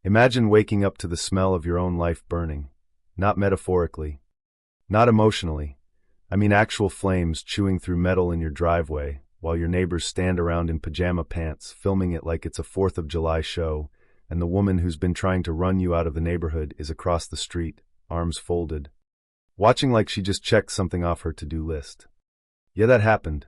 Imagine waking up to the smell of your own life burning. Not metaphorically. Not emotionally. I mean actual flames chewing through metal in your driveway, while your neighbors stand around in pajama pants, filming it like it's a 4th of July show, and the woman who's been trying to run you out of the neighborhood is across the street, arms folded, watching like she just checked something off her to-do list. Yeah, that happened.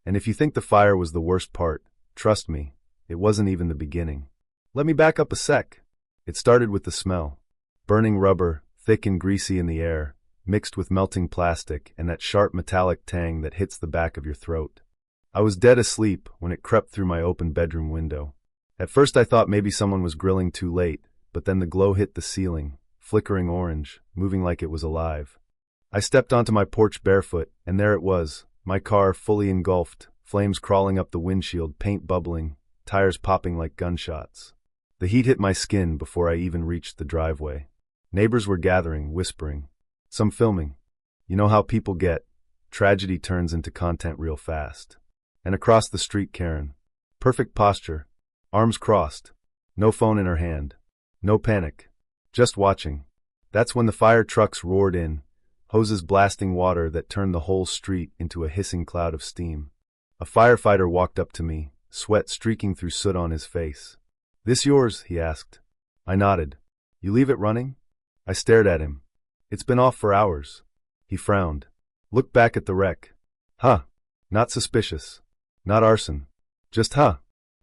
And if you think the fire was the worst part, trust me, it wasn't even the beginning. Let me back up a sec. It started with the smell. Burning rubber, thick and greasy in the air, mixed with melting plastic and that sharp metallic tang that hits the back of your throat. I was dead asleep when it crept through my open bedroom window. At first I thought maybe someone was grilling too late, but then the glow hit the ceiling, flickering orange, moving like it was alive. I stepped onto my porch barefoot, and there it was, my car fully engulfed, flames crawling up the windshield, paint bubbling, tires popping like gunshots. The heat hit my skin before I even reached the driveway. Neighbors were gathering, whispering. Some filming. You know how people get. Tragedy turns into content real fast. And across the street, Karen. Perfect posture. Arms crossed. No phone in her hand. No panic. Just watching. That's when the fire trucks roared in, hoses blasting water that turned the whole street into a hissing cloud of steam. A firefighter walked up to me, sweat streaking through soot on his face. "This yours?" he asked. I nodded. "You leave it running?" I stared at him. "It's been off for hours." He frowned. Looked back at the wreck. "Huh. Not suspicious. Not arson. Just huh."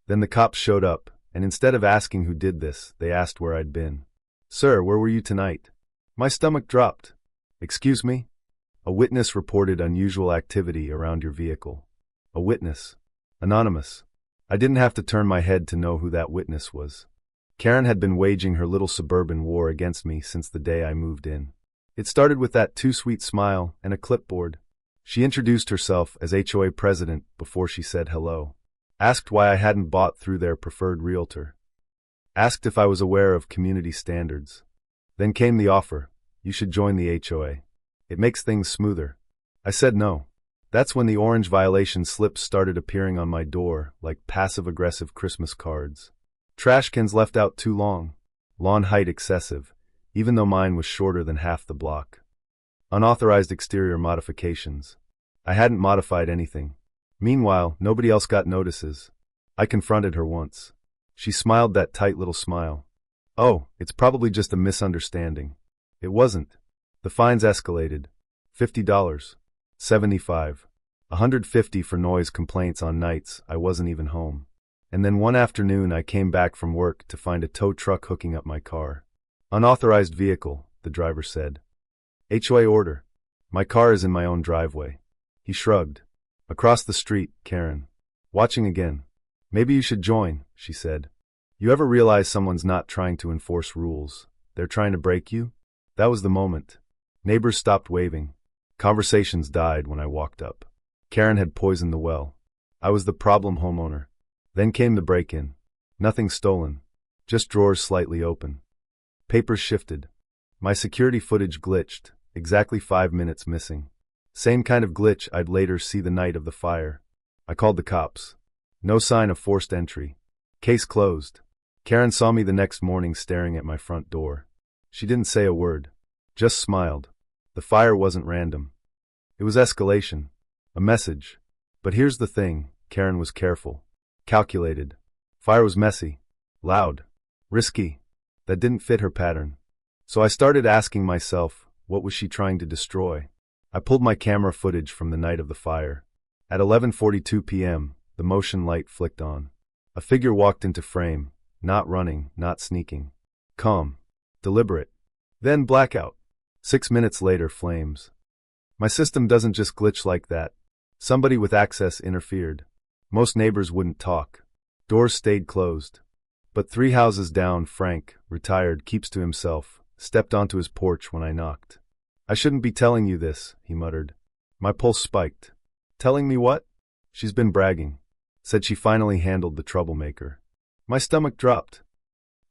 Then the cops showed up, and instead of asking who did this, they asked where I'd been. "Sir, where were you tonight?" My stomach dropped. "Excuse me?" "A witness reported unusual activity around your vehicle." A witness. Anonymous. I didn't have to turn my head to know who that witness was. Karen had been waging her little suburban war against me since the day I moved in. It started with that too-sweet smile and a clipboard. She introduced herself as HOA president before she said hello. Asked why I hadn't bought through their preferred realtor. Asked if I was aware of community standards. Then came the offer. You should join the HOA. It makes things smoother. I said no. That's when the orange violation slips started appearing on my door like passive-aggressive Christmas cards. Trash cans left out too long. Lawn height excessive, even though mine was shorter than half the block. Unauthorized exterior modifications. I hadn't modified anything. Meanwhile, nobody else got notices. I confronted her once. She smiled that tight little smile. "Oh, it's probably just a misunderstanding." It wasn't. The fines escalated. $50. $75. $150 for noise complaints on nights I wasn't even home. And then one afternoon I came back from work to find a tow truck hooking up my car. "Unauthorized vehicle," the driver said. "HOA order. My car is in my own driveway." He shrugged. Across the street, Karen. Watching again. "Maybe you should join," she said. You ever realize someone's not trying to enforce rules? They're trying to break you? That was the moment. Neighbors stopped waving. Conversations died when I walked up. Karen had poisoned the well. I was the problem homeowner. Then came the break-in. Nothing stolen. Just drawers slightly open. Papers shifted. My security footage glitched, exactly 5 minutes missing. Same kind of glitch I'd later see the night of the fire. I called the cops. No sign of forced entry. Case closed. Karen saw me the next morning staring at my front door. She didn't say a word. Just smiled. The fire wasn't random. It was escalation. A message. But here's the thing, Karen was careful. Calculated. Fire was messy. Loud. Risky. That didn't fit her pattern. So I started asking myself, what was she trying to destroy? I pulled my camera footage from the night of the fire. At 11:42 p.m., the motion light flicked on. A figure walked into frame, not running, not sneaking. Calm. Deliberate. Then blackout. 6 minutes later, flames. My system doesn't just glitch like that. Somebody with access interfered. Most neighbors wouldn't talk. Doors stayed closed. But 3 houses down, Frank, retired, keeps to himself, stepped onto his porch when I knocked. "I shouldn't be telling you this," he muttered. My pulse spiked. "Telling me what?" "She's been bragging. Said she finally handled the troublemaker." My stomach dropped.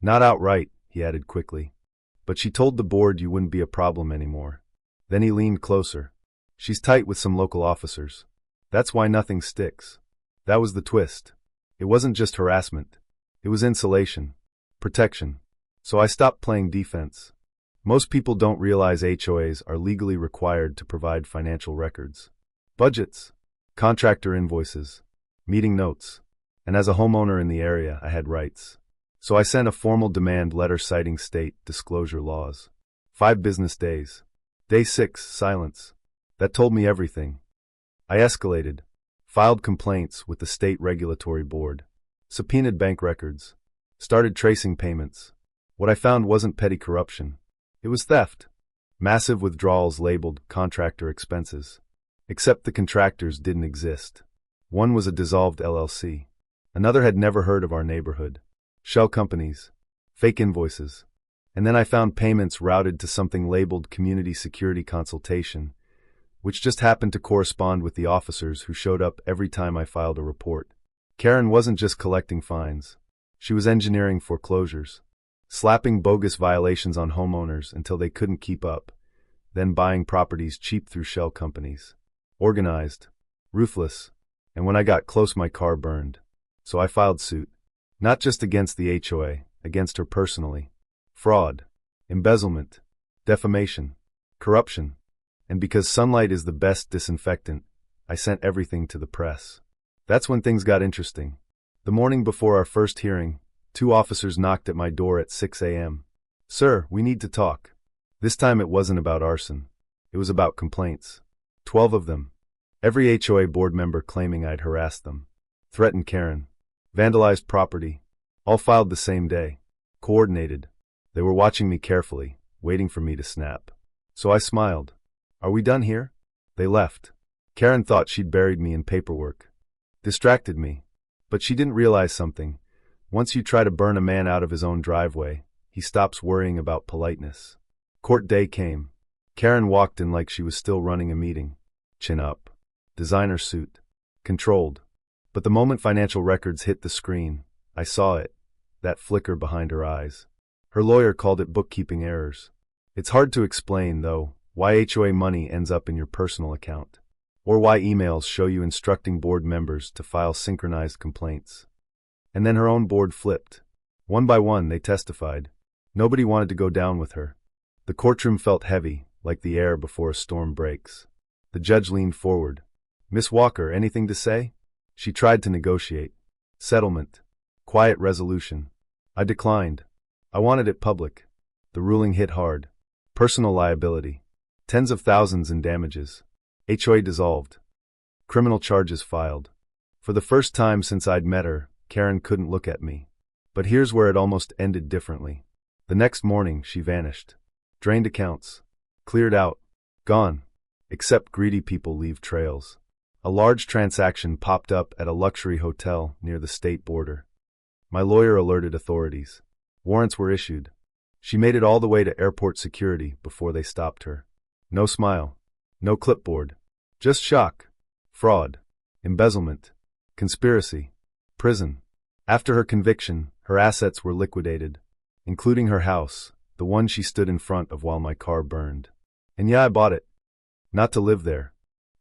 "Not outright," he added quickly. "But she told the board you wouldn't be a problem anymore." Then he leaned closer. "She's tight with some local officers. That's why nothing sticks." That was the twist. It wasn't just harassment. It was insulation. Protection. So I stopped playing defense. Most people don't realize HOAs are legally required to provide financial records, budgets, contractor invoices, meeting notes, and as a homeowner in the area, I had rights. So I sent a formal demand letter citing state disclosure laws. 5 business days. Day 6, silence. That told me everything. I escalated, filed complaints with the state regulatory board, subpoenaed bank records, started tracing payments. What I found wasn't petty corruption. It was theft. Massive withdrawals labeled contractor expenses. Except the contractors didn't exist. One was a dissolved LLC. Another had never heard of our neighborhood. Shell companies. Fake invoices. And then I found payments routed to something labeled Community Security Consultation, which just happened to correspond with the officers who showed up every time I filed a report. Karen wasn't just collecting fines. She was engineering foreclosures, slapping bogus violations on homeowners until they couldn't keep up, then buying properties cheap through shell companies. Organized, ruthless, and when I got close my car burned. So I filed suit. Not just against the HOA, against her personally. Fraud, embezzlement, defamation, corruption. And because sunlight is the best disinfectant, I sent everything to the press. That's when things got interesting. The morning before our first hearing, 2 officers knocked at my door at 6 a.m. "Sir, we need to talk." This time it wasn't about arson. It was about complaints. 12 of them. Every HOA board member claiming I'd harassed them. Threatened Karen. Vandalized property. All filed the same day. Coordinated. They were watching me carefully, waiting for me to snap. So I smiled. "Are we done here?" They left. Karen thought she'd buried me in paperwork. Distracted me. But she didn't realize something. Once you try to burn a man out of his own driveway, he stops worrying about politeness. Court day came. Karen walked in like she was still running a meeting. Chin up. Designer suit. Controlled. But the moment financial records hit the screen, I saw it. That flicker behind her eyes. Her lawyer called it bookkeeping errors. It's hard to explain, though, why HOA money ends up in your personal account. Or why emails show you instructing board members to file synchronized complaints. And then her own board flipped. One by one, they testified. Nobody wanted to go down with her. The courtroom felt heavy, like the air before a storm breaks. The judge leaned forward. "Miss Walker, anything to say?" She tried to negotiate. Settlement. Quiet resolution. I declined. I wanted it public. The ruling hit hard. Personal liability. Tens of thousands in damages. HOA dissolved. Criminal charges filed. For the first time since I'd met her, Karen couldn't look at me. But here's where it almost ended differently. The next morning, she vanished. Drained accounts. Cleared out. Gone. Except greedy people leave trails. A large transaction popped up at a luxury hotel near the state border. My lawyer alerted authorities. Warrants were issued. She made it all the way to airport security before they stopped her. No smile. No clipboard. Just shock. Fraud. Embezzlement. Conspiracy. Prison. After her conviction, her assets were liquidated, including her house, the one she stood in front of while my car burned. And yeah, I bought it. Not to live there.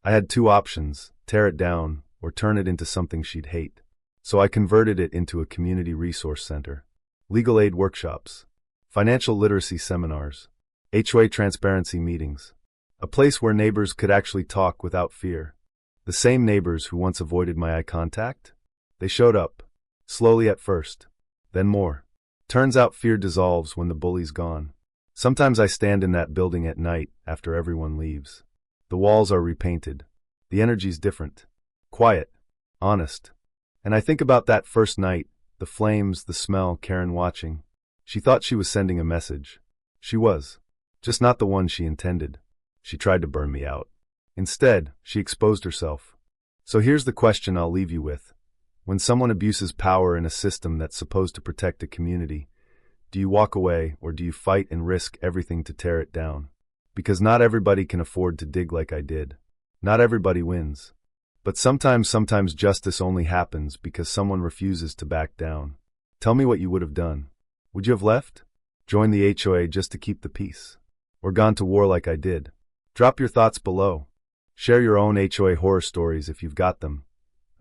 I had 2 options, tear it down or turn it into something she'd hate. So I converted it into a community resource center. Legal aid workshops. Financial literacy seminars. HOA transparency meetings. A place where neighbors could actually talk without fear. The same neighbors who once avoided my eye contact? They showed up. Slowly at first. Then more. Turns out fear dissolves when the bully's gone. Sometimes I stand in that building at night after everyone leaves. The walls are repainted. The energy's different. Quiet. Honest. And I think about that first night, the flames, the smell, Karen watching. She thought she was sending a message. She was. Just not the one she intended. She tried to burn me out. Instead, she exposed herself. So here's the question I'll leave you with. When someone abuses power in a system that's supposed to protect a community, do you walk away or do you fight and risk everything to tear it down? Because not everybody can afford to dig like I did. Not everybody wins. But sometimes justice only happens because someone refuses to back down. Tell me what you would have done. Would you have left? Joined the HOA just to keep the peace? Or gone to war like I did? Drop your thoughts below. Share your own HOA horror stories if you've got them.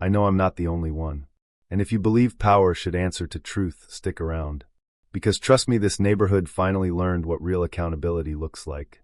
I know I'm not the only one. And if you believe power should answer to truth, stick around. Because trust me, this neighborhood finally learned what real accountability looks like.